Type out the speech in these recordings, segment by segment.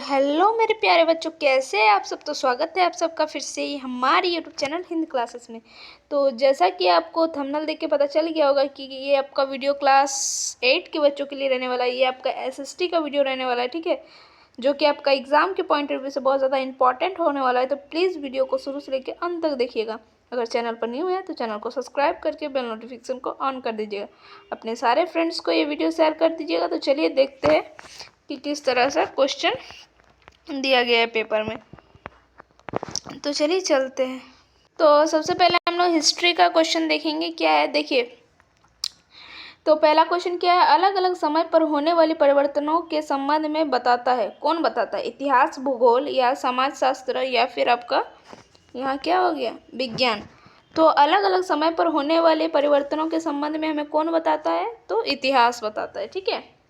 Hello मेरे प्यारे बच्चों, कैसे हैं आप सब। तो स्वागत है आप सबका फिर से ही हमारी यूट्यूब चैनल हिंदी क्लासेस में। तो जैसा कि आपको थंबनेल देख के पता चल गया होगा कि ये आपका वीडियो क्लास 8 के बच्चों के लिए रहने वाला है। ये आपका एसएसटी का वीडियो रहने वाला है, ठीक है, जो कि आपका एग्जाम के पॉइंट ऑफ व्यू से बहुत ज़्यादा इंपॉर्टेंट होने वाला है। तो प्लीज़ वीडियो को शुरू से लेकर अंत तक देखिएगा। अगर चैनल पर न्यू है तो चैनल को सब्सक्राइब करके बेल नोटिफिकेशन को ऑन कर दीजिएगा। अपने सारे फ्रेंड्स को ये वीडियो शेयर कर दीजिएगा। तो चलिए देखते हैं कि किस तरह से क्वेश्चन दिया गया है पेपर में। तो चलिए चलते हैं। तो सबसे पहले हम लोग हिस्ट्री का क्वेश्चन देखेंगे। क्या है देखिए, तो पहला क्वेश्चन क्या है, अलग अलग समय पर होने वाली परिवर्तनों के संबंध में बताता है। कौन बताता है? इतिहास, भूगोल या समाजशास्त्र या फिर आपका यहाँ क्या हो गया, विज्ञान। तो अलग अलग समय पर होने वाले परिवर्तनों के संबंध में हमें कौन बताता है? तो इतिहास बताता है, ठीक है।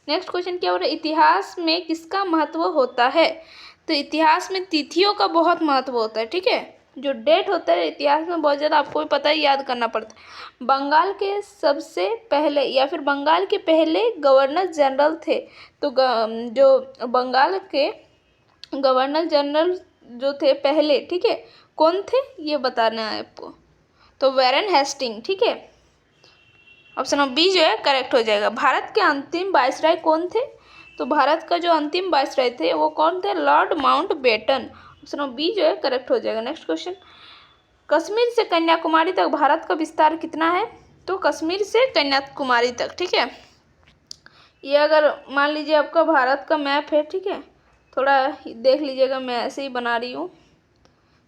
नेक्स्ट क्वेश्चन क्या हो रहा है, इतिहास में किसका महत्व होता है? तो इतिहास में तिथियों का बहुत महत्व होता है, ठीक है। जो डेट होता है इतिहास में बहुत ज़्यादा आपको भी पता है, याद करना पड़ता है। बंगाल के सबसे पहले या फिर बंगाल के पहले गवर्नर जनरल थे। तो जो बंगाल के गवर्नर जनरल जो थे पहले, ठीक है, कौन थे ये बताना है आपको। तो वैरन हेस्टिंग, ठीक है। ऑप्शन नंबर बी जो है करेक्ट हो जाएगा। भारत के अंतिम वायसराय कौन थे? तो भारत का जो अंतिम वायसराय थे वो कौन थे? Lord Mountbatten. Option number b जो है करेक्ट हो जाएगा। नेक्स्ट क्वेश्चन, कश्मीर से कन्याकुमारी तक भारत का विस्तार कितना है? तो कश्मीर से कन्याकुमारी तक, ठीक है। ये अगर मान लीजिए आपका भारत का मैप है, ठीक है, थोड़ा देख लीजिएगा, मैं ऐसे ही बना रही हूँ।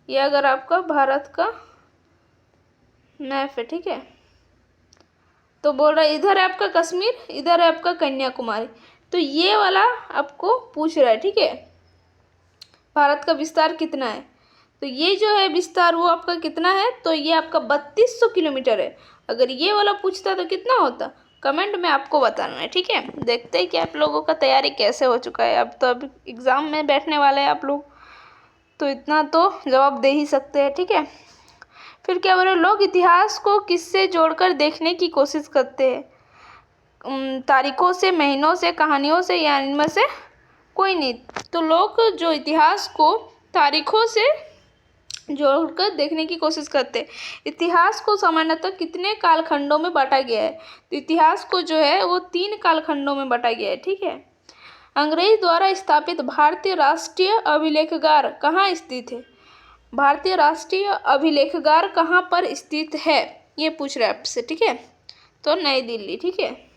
ये अगर आपका भारत का मैप है, ठीक है, तो बोल रहा है इधर है आपका कश्मीर, इधर है आपका कन्याकुमारी। तो ये वाला आपको पूछ रहा है, ठीक है, भारत का विस्तार कितना है। तो ये जो है विस्तार वो आपका कितना है? तो ये आपका 3200 किलोमीटर है। अगर ये वाला पूछता तो कितना होता, कमेंट में आपको बताना है, ठीक है। देखते हैं कि आप लोगों का तैयारी कैसे हो चुका है। अब तो अभी एग्ज़ाम में बैठने वाले हैं आप लोग, तो इतना तो जवाब दे ही सकते हैं, ठीक है। फिर क्या बोल रहे, लोग इतिहास को किससे जोड़कर देखने की कोशिश करते हैं? तारीखों से, महीनों से, कहानियों से या इनमें से कोई नहीं। तो लोग जो इतिहास को तारीखों से जोड़कर देखने की कोशिश करते हैं। इतिहास को सामान्यतः कितने कालखंडों में बांटा गया है? तो इतिहास को जो है वो 3 कालखंडों में बांटा गया है, ठीक है। अंग्रेज द्वारा स्थापित भारतीय राष्ट्रीय अभिलेखागार कहाँ स्थित है? भारतीय राष्ट्रीय अभिलेखागार कहाँ पर स्थित है, ये पूछ रहा है आपसे, ठीक है। तो नई दिल्ली, ठीक है।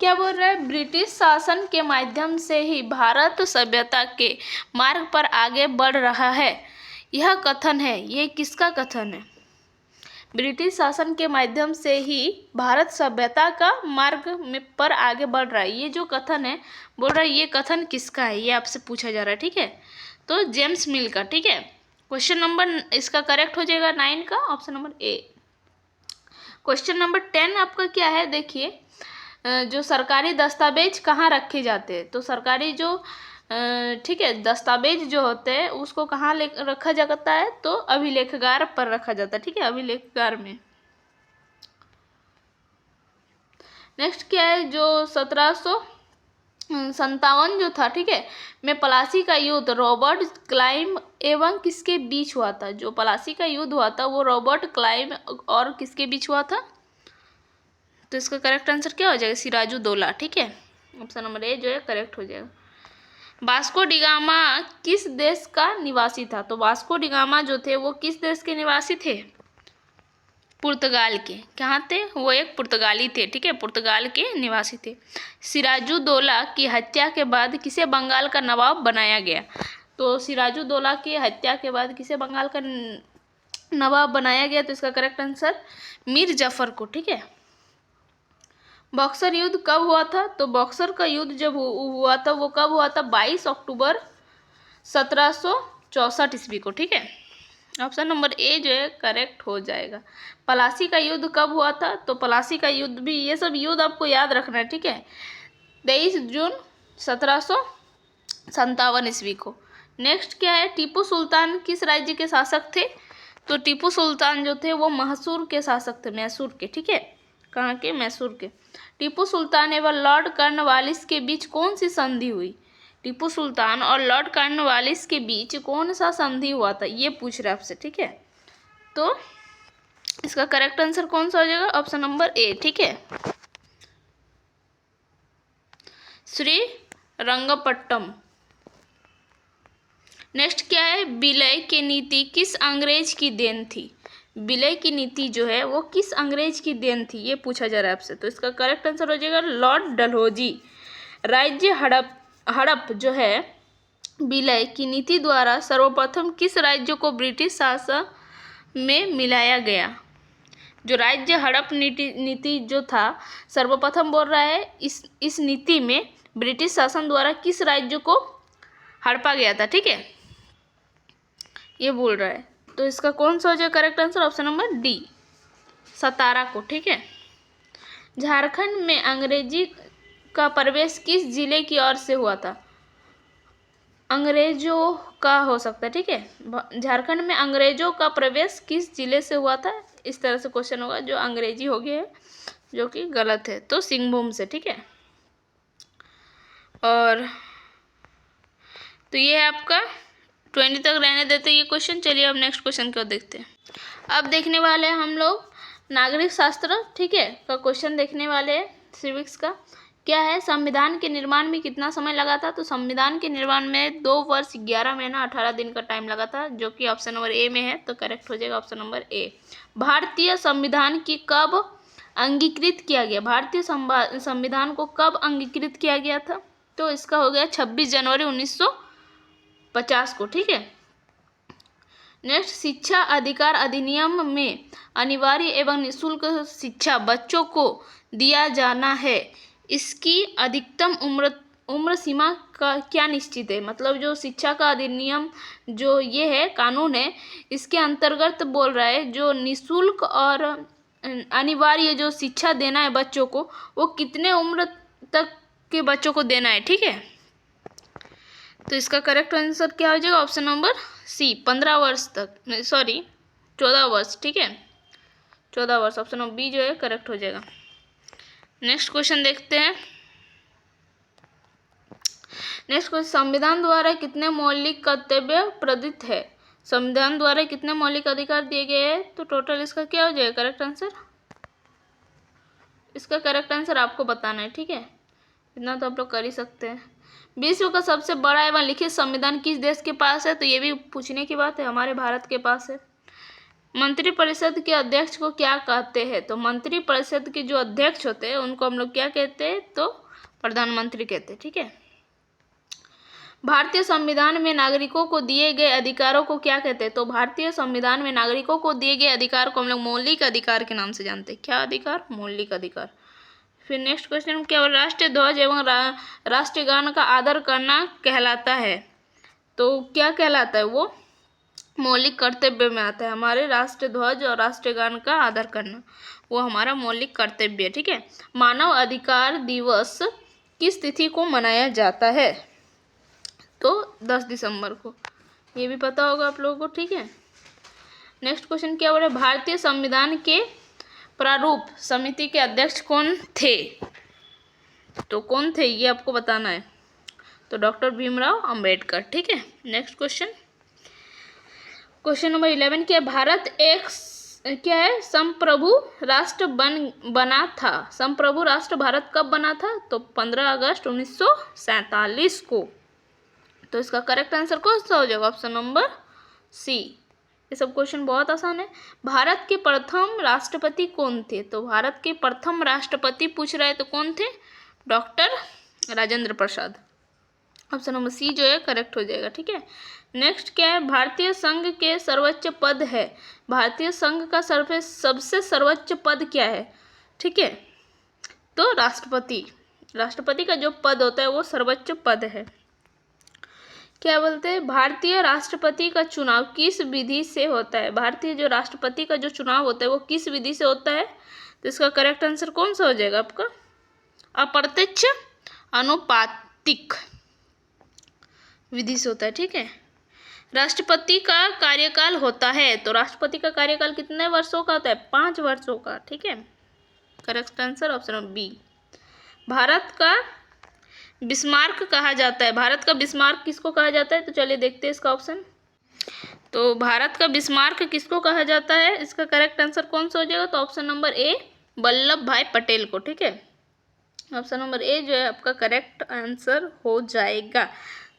क्या बोल रहा है, ब्रिटिश शासन के माध्यम से ही भारत सभ्यता के मार्ग पर आगे बढ़ रहा है, यह कथन है। ये किसका कथन है? ब्रिटिश शासन के माध्यम से ही भारत सभ्यता का मार्ग में पर आगे बढ़ रहा है, ये जो कथन है बोल रहा है, ये कथन किसका है, ये आपसे पूछा जा रहा है, ठीक है। तो जेम्स मिल का, ठीक है। क्वेश्चन नंबर इसका करेक्ट हो जाएगा 9 का, option number A. Question number 10 आपका क्या है देखिए, जो सरकारी दस्तावेज कहाँ रखे जाते हैं? तो सरकारी जो ठीक है दस्तावेज जो होते हैं उसको कहाँ रखा जाता है? तो अभिलेखागार पर रखा जाता है, ठीक है, अभिलेखागार में। नेक्स्ट क्या है, जो 1757 जो था, ठीक है, में प्लासी का युद्ध रॉबर्ट क्लाइव एवं किसके बीच हुआ था? जो प्लासी का युद्ध हुआ था वो रॉबर्ट क्लाइव और किसके बीच हुआ था? तो इसका करेक्ट आंसर क्या हो जाएगा? सिराजुद्दौला, ठीक है। ऑप्शन नंबर ए जो है करेक्ट हो जाएगा। वास्को डिगामा किस देश का निवासी था? तो वास्को डिगामा जो थे वो किस देश के निवासी थे? पुर्तगाल के। कहाँ थे? वो एक पुर्तगाली थे, ठीक है, पुर्तगाल के निवासी थे। सिराजुद्दौला की हत्या के बाद किसे बंगाल का नवाब बनाया गया? तो सिराजुद्दौला की हत्या के बाद किसे बंगाल का नवाब बनाया गया? तो इसका करेक्ट आंसर मीर जाफर को, ठीक है। बक्सर युद्ध कब हुआ था? तो बक्सर का युद्ध जब हुआ था वो कब हुआ था? 22 अक्टूबर 1764 ईस्वी को, ठीक है। ऑप्शन नंबर ए जो है करेक्ट हो जाएगा। प्लासी का युद्ध कब हुआ था? तो प्लासी का युद्ध भी, ये सब युद्ध आपको याद रखना है, ठीक है, 23 जून 1757 ईस्वी को। नेक्स्ट क्या है, टीपू सुल्तान किस राज्य के शासक थे? तो टीपू सुल्तान जो थे वो मैसूर के शासक थे, मैसूर के, ठीक है। कहाँ के? मैसूर के। टीपू सुल्तान एवं लॉर्ड कॉर्नवालिस के बीच कौन सी संधि हुई? टीपू सुल्तान और लॉर्ड कॉर्नवालिस के बीच कौन सा संधि हुआ था, ये पूछ रहा है आपसे, ठीक है। तो इसका करेक्ट आंसर कौन सा हो जाएगा, ऑप्शन नंबर ए, ठीक है, श्री रंगपट्टम। नेक्स्ट क्या है, विलय की नीति किस अंग्रेज की देन थी, विलय की नीति जो है वो किस अंग्रेज की देन थी, ये पूछा जा रहा है आपसे। तो इसका करेक्ट आंसर हो जाएगा लॉर्ड डलहौजी। राज्य हड़प जो है विलय की नीति द्वारा सर्वप्रथम किस राज्य को ब्रिटिश शासन में मिलाया गया, जो राज्य हड़प नीति जो था सर्वप्रथम बोल रहा है इस नीति में ब्रिटिश शासन द्वारा किस राज्य को हड़पा गया था, ठीक है, ये बोल रहा है। तो इसका कौन सा हो जाएगा correct answer, option number D, Satara को, ठीक है। झारखंड में अंग्रेजी का प्रवेश किस जिले की ओर से हुआ था, अंग्रेजों का हो सकता है, ठीक है। झारखंड में अंग्रेजों का प्रवेश किस जिले से हुआ था, इस तरह से क्वेश्चन होगा, जो अंग्रेजी हो गया है जो कि गलत है, तो सिंहभूम से, ठीक है। और तो ये है आपका 20 तक रहने देते ये क्वेश्चन। चलिए अब नेक्स्ट क्वेश्चन को देखते हैं। अब देखने वाले हैं हम लोग नागरिक शास्त्र, ठीक है, का क्वेश्चन देखने वाले हैं सिविक्स का। क्या है, संविधान के निर्माण में कितना समय लगा था, तो संविधान के निर्माण में 2 वर्ष 11 महीना 18 दिन का टाइम लगा था, जो कि ऑप्शन नंबर ए में है, तो करेक्ट हो जाएगा ऑप्शन नंबर ए। भारतीय संविधान की कब अंगीकृत किया गया, भारतीय संविधान को कब अंगीकृत किया गया था, तो इसका हो गया 26 जनवरी 1950 को, ठीक है। नेक्स्ट, शिक्षा अधिकार अधिनियम में अनिवार्य एवं निःशुल्क शिक्षा बच्चों को दिया जाना है, इसकी अधिकतम उम्र सीमा का क्या निश्चित है, मतलब जो शिक्षा का अधिनियम जो ये है कानून है, इसके अंतर्गत बोल रहा है जो निःशुल्क और अनिवार्य जो शिक्षा देना है बच्चों को, वो कितने उम्र तक के बच्चों को देना है, ठीक है। तो इसका करेक्ट आंसर क्या हो जाएगा, ऑप्शन नंबर सी, 15 वर्ष तक, सॉरी 14 वर्ष, ठीक है, 14 वर्ष, ऑप्शन नंबर बी जो है करेक्ट हो जाएगा। नेक्स्ट क्वेश्चन देखते हैं। नेक्स्ट क्वेश्चन, संविधान द्वारा कितने मौलिक कर्तव्य प्रदत्त है, संविधान द्वारा कितने मौलिक अधिकार दिए गए हैं, तो टोटल इसका क्या हो जाएगा करेक्ट आंसर, इसका करेक्ट आंसर आपको बताना है, ठीक है, इतना तो आप लोग कर ही सकते हैं। विश्व का सबसे बड़ा एवं लिखित संविधान किस देश के पास है, तो ये भी पूछने की बात है, हमारे भारत के पास है। मंत्रिपरिषद के अध्यक्ष को क्या कहते हैं, तो मंत्रिपरिषद के जो अध्यक्ष होते हैं उनको हम लोग क्या कहते हैं, तो प्रधानमंत्री कहते हैं, ठीक है। भारतीय संविधान में नागरिकों को दिए गए अधिकारों को क्या कहते हैं, तो भारतीय संविधान में नागरिकों को दिए गए अधिकार को हम लोग मौलिक अधिकार के नाम से जानते हैं। क्या अधिकार, मौलिक अधिकार। फिर नेक्स्ट क्वेश्चन क्या, राष्ट्रीय ध्वज एवं राष्ट्रगान का आदर करना कहलाता है, तो क्या कहलाता है, वो मौलिक कर्तव्य में आता है, हमारे राष्ट्रीय ध्वज और राष्ट्रगान का आदर करना वो हमारा मौलिक कर्तव्य है, ठीक है। मानव अधिकार दिवस किस तिथि को मनाया जाता है, तो 10 दिसंबर को, ये भी पता होगा आप लोगों को, ठीक है। नेक्स्ट क्वेश्चन क्या बोल रहा है, भारतीय संविधान के प्रारूप समिति के अध्यक्ष कौन थे, तो कौन थे ये आपको बताना है, तो डॉक्टर भीमराव अंबेडकर, ठीक है। नेक्स्ट क्वेश्चन, क्वेश्चन नंबर 11 क्या, भारत एक क्या है संप्रभु राष्ट्र बना था, संप्रभु राष्ट्र भारत कब बना था, तो 15 अगस्त 1947 को, तो इसका करेक्ट आंसर कौन सा हो जाएगा, ऑप्शन नंबर सी। ये सब क्वेश्चन बहुत आसान है। भारत के प्रथम राष्ट्रपति कौन थे, तो भारत के प्रथम राष्ट्रपति पूछ रहे हैं तो कौन थे, doctor Rajendra Prasad, option number C जो है करेक्ट हो जाएगा, ठीक है। नेक्स्ट क्या है, भारतीय संघ के सर्वोच्च पद है, भारतीय संघ का सबसे सर्वोच्च पद क्या है, ठीक है, तो राष्ट्रपति, राष्ट्रपति का जो पद होता है वो सर्वोच्च पद है। क्या बोलते हैं, भारतीय राष्ट्रपति का चुनाव किस विधि से होता है, भारतीय जो राष्ट्रपति का जो चुनाव होता है वो किस विधि से होता है, तो इसका करेक्ट आंसर कौन सा हो जाएगा आपका, अप्रत्यक्ष अनुपातिक विधि से होता है, ठीक है। राष्ट्रपति का कार्यकाल होता है, तो राष्ट्रपति का कार्यकाल कितने वर्षों का होता है, 5 वर्षों का, ठीक है, करेक्ट आंसर ऑप्शन बी। भारत का बिस्मार्क कहा जाता है? भारत का बिस्मार्क किसको कहा जाता है? तो चलिए देखते हैं इसका ऑप्शन। तो भारत का बिस्मार्क किसको कहा जाता है? इसका करेक्ट आंसर कौन सा हो जाएगा? तो ऑप्शन नंबर ए, वल्लभ भाई पटेल को। ठीक है, ऑप्शन नंबर ए जो है आपका करेक्ट आंसर हो जाएगा।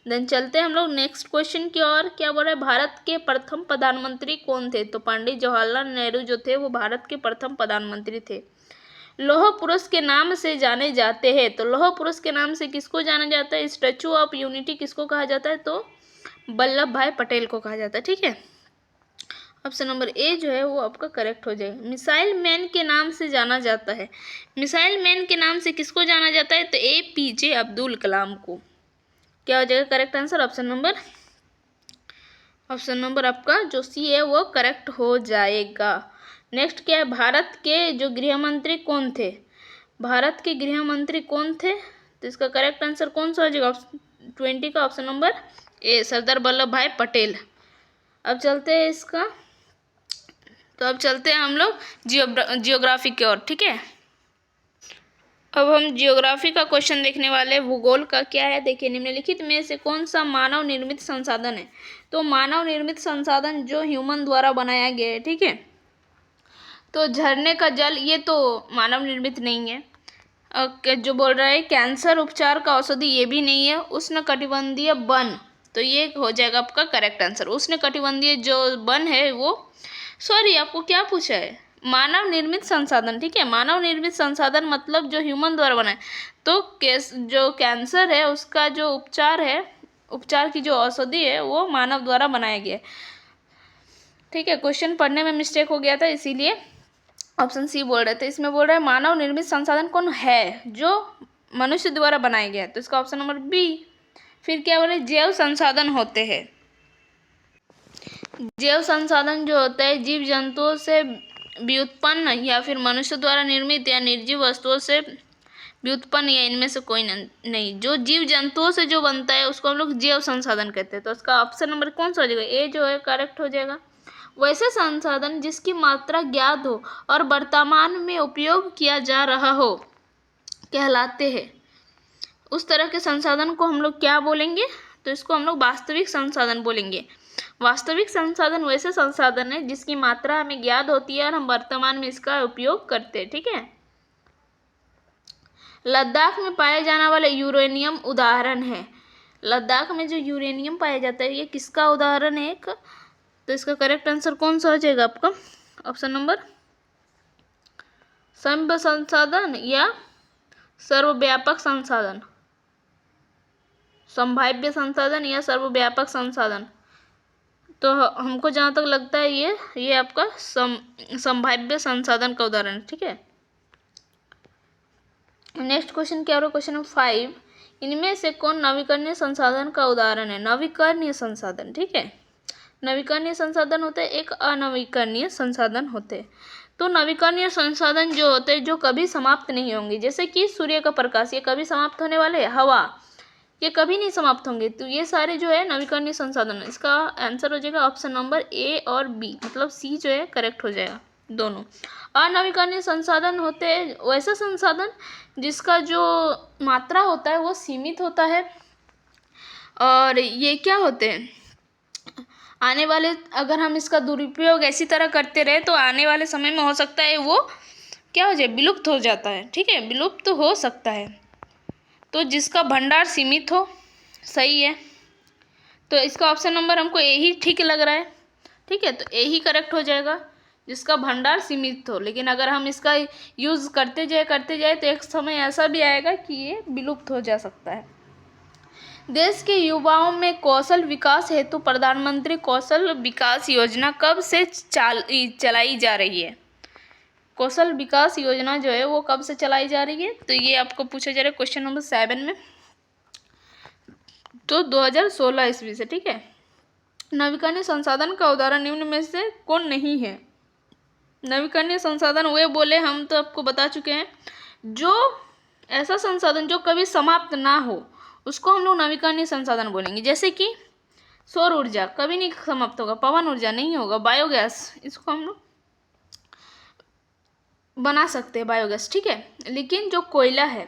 देन चलते हैं हम लोग नेक्स्ट क्वेश्चन की ओर। क्या बोल रहा है? भारत के प्रथम प्रधानमंत्री कौन थे? तो पंडित जवाहरलाल नेहरू जो थे वो भारत के प्रथम प्रधानमंत्री थे। लौह पुरुष के नाम से जाने जाते हैं। तो लौह पुरुष के नाम से किसको जाना जाता है? स्टैचू ऑफ यूनिटी किसको कहा जाता है? तो वल्लभ भाई पटेल को कहा जाता है। ठीक है, ऑप्शन नंबर ए जो है वो आपका करेक्ट हो जाएगा। मिसाइल मैन के नाम से जाना जाता है। मिसाइल मैन के नाम से किसको जाना जाता है? तो APJ अब्दुल कलाम को। क्या हो जाएगा करेक्ट आंसर? ऑप्शन नंबर आपका जो सी है वो करेक्ट हो जाएगा। नेक्स्ट क्या है? भारत के जो गृह मंत्री कौन थे? भारत के गृह मंत्री कौन थे? तो इसका करेक्ट आंसर कौन सा हो जाएगा? 20 का option number A, Sardar Vallabh भाई पटेल। अब चलते हैं इसका, तो अब चलते हैं हम लोग जियोग्राफी की ओर। ठीक है, अब हम जियोग्राफी का क्वेश्चन देखने वाले हैं। भूगोल का क्या है देखिए, निम्नलिखित में से कौन सा मानव निर्मित संसाधन है? तो मानव निर्मित संसाधन जो ह्यूमन द्वारा बनाया गया है। ठीक है, तो झरने का जल ये तो मानव निर्मित नहीं है। जो बोल रहा है कैंसर उपचार का औषधि ये भी नहीं है। उष्णकटिबंधीय वन, तो ये हो जाएगा आपका करेक्ट आंसर। उष्णकटिबंधीय जो वन है वो, सॉरी आपको क्या पूछा है? मानव निर्मित संसाधन। ठीक है, मानव निर्मित संसाधन मतलब जो ह्यूमन द्वारा बना है। तो जो कैंसर है उसका जो उपचार है, उपचार की जो औषधि है वो मानव द्वारा बनाया गया है। ठीक है, क्वेश्चन पढ़ने में मिस्टेक हो गया था इसीलिए ऑप्शन सी बोल रहे थे। इसमें बोल रहे हैं मानव निर्मित संसाधन कौन है? जो मनुष्य द्वारा बनाया गया है, तो इसका ऑप्शन नंबर बी। फिर क्या बोले? जैव संसाधन होते हैं। जैव संसाधन जो होता है जीव जंतुओं से व्युत्पन्न या फिर मनुष्य द्वारा निर्मित या निर्जीव वस्तुओं से व्युत्पन्न या इनमें से कोई नहीं। जो जीव जंतुओं से जो बनता है उसको हम लोग जैव संसाधन कहते हैं। तो उसका ऑप्शन नंबर कौन सा हो जाएगा? ए जो है करेक्ट हो जाएगा। वैसे संसाधन जिसकी मात्रा ज्ञात हो और वर्तमान में उपयोग किया जा रहा हो कहलाते हैं। उस तरह के संसाधन को हम लोग क्या बोलेंगे? तो इसको हम लोग वास्तविक संसाधन बोलेंगे। वास्तविक संसाधन वैसे संसाधन है जिसकी मात्रा हमें ज्ञात होती है और हम वर्तमान में इसका उपयोग करते हैं। ठीक है, लद्दाख में पाया जाने वाला यूरेनियम उदाहरण है। लद्दाख में जो यूरेनियम पाया जाता है ये किसका उदाहरण है? एक, तो इसका करेक्ट आंसर कौन सा हो जाएगा आपका? ऑप्शन नंबर संभाव्य संसाधन या सर्वव्यापक संसाधन। संभाव्य संसाधन या सर्वव्यापक संसाधन। तो हमको जहाँ तक लगता है ये आपका संभाव्य संसाधन का उदाहरण है। ठीक है, नेक्स्ट क्वेश्चन क्या हो रहा है? क्वेश्चन नंबर 5, इनमें से कौन नवीकरणीय संसाधन का उदाहरण है? नवीकरणीय संसाधन। ठीक है, नवीकरणीय संसाधन होते हैं, एक अनवीकरणीय संसाधन होते हैं। तो नवीकरणीय संसाधन जो होते हैं जो कभी समाप्त नहीं होंगे, जैसे कि सूर्य का प्रकाश, ये कभी समाप्त होने वाले हैं। हवा, ये कभी नहीं समाप्त होंगे। तो ये सारे जो है नवीकरणीय संसाधन, इसका आंसर हो जाएगा ऑप्शन नंबर ए और बी, मतलब सी जो है करेक्ट हो जाएगा दोनों। अनवीकरणीय संसाधन होते हैं वैसे संसाधन जिसका जो मात्रा होता है वो सीमित होता है। और ये क्या होते हैं? आने वाले, अगर हम इसका दुरुपयोग ऐसी तरह करते रहे तो आने वाले समय में हो सकता है वो क्या हो जाए? विलुप्त हो जाता है। ठीक है, विलुप्त तो हो सकता है। तो जिसका भंडार सीमित हो, सही है। तो इसका ऑप्शन नंबर हमको ए ही ठीक लग रहा है। ठीक है, तो ए ही करेक्ट हो जाएगा, जिसका भंडार सीमित हो। लेकिन अगर हम इसका यूज़ करते जाए तो एक समय ऐसा भी आएगा कि ये विलुप्त हो जा सकता है। देश के युवाओं में कौशल विकास हेतु प्रधानमंत्री कौशल विकास योजना कब से चलाई जा रही है? कौशल विकास योजना जो है वो कब से चलाई जा रही है? तो ये आपको पूछा जा रहा है क्वेश्चन नंबर 7 में। तो 2016 ईस्वी से। ठीक है, नवीकरणीय संसाधन का उदाहरण निम्न में से कौन नहीं है? नवीकरणीय संसाधन वे बोले, हम तो आपको बता चुके हैं, जो ऐसा संसाधन जो कभी समाप्त ना हो उसको हम लोग नवीकरणीय संसाधन बोलेंगे। जैसे कि सौर ऊर्जा कभी नहीं समाप्त होगा, पवन ऊर्जा नहीं होगा, बायोगैस इसको हम लोग बना सकते हैं बायोगैस। ठीक है, लेकिन जो कोयला है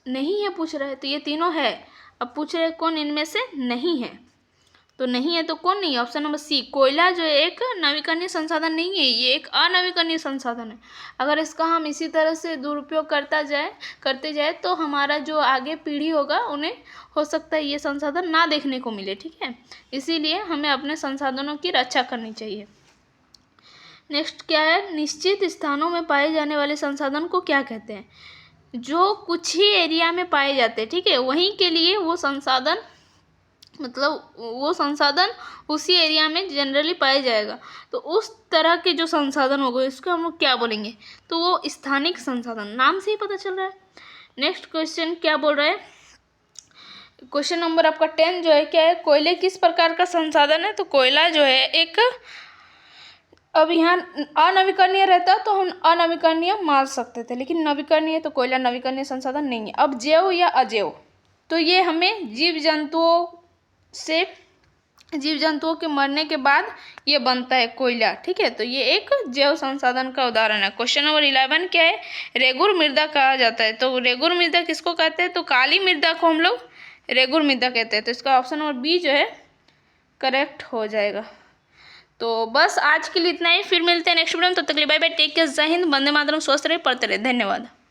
नहीं है पूछ रहा है, तो ये तीनों है। अब पूछ रहे कौन इनमें से नहीं है, तो नहीं है तो कौन नहीं है? ऑप्शन नंबर सी, कोयला जो है एक नवीकरणीय संसाधन नहीं है, ये एक अनवीकरणीय संसाधन है। अगर इसका हम इसी तरह से दुरुपयोग करते जाए तो हमारा जो आगे पीढ़ी होगा उन्हें हो सकता है ये संसाधन ना देखने को मिले, ठीक है। इसीलिए हमें अपने संसाधनों की रक्षा करनी चाहिए। नेक्स्ट क्या है, निश्चित स्थानों में पाए जाने वाले संसाधन को क्या कहते हैं? जो कुछ ही एरिया में पाए जाते हैं, ठीक है, वहीं के लिए वो संसाधन, मतलब वो संसाधन उसी एरिया में जनरली पाया जाएगा, तो उस तरह के जो संसाधन होगा इसको हम लोग क्या बोलेंगे? तो वो स्थानिक संसाधन, नाम से ही पता चल रहा है। नेक्स्ट क्वेश्चन क्या बोल रहा है? क्वेश्चन नंबर आपका 10 जो है क्या है, कोयले किस प्रकार का संसाधन है? तो कोयला जो है एक, अब यहाँ अनवीकरणीय रहता तो हम अनवीकरणीय मान सकते थे, लेकिन नवीकरणीय, तो कोयला नवीकरणीय संसाधन नहीं है। अब जैव या अजैव, तो ये हमें जीव जंतुओं के मरने के बाद ये बनता है कोयला, ठीक है, तो ये एक जैव संसाधन का उदाहरण है। क्वेश्चन नंबर 11 क्या है, रेगुर मृदा कहा जाता है, तो रेगुर मृदा किसको कहते हैं? तो काली मृदा को हम लोग रेगुर मृदा कहते हैं, तो इसका ऑप्शन नंबर बी जो है करेक्ट हो जाएगा। तो बस आज के लिए इतना ही, फिर मिलते हैं नेक्स्ट वीडियो में, तब तक के लिए बाय बाय, टेक केयर, जय हिंद, वंदे मातरम, स्वस्थ रहे, पढ़ते रहे, धन्यवाद।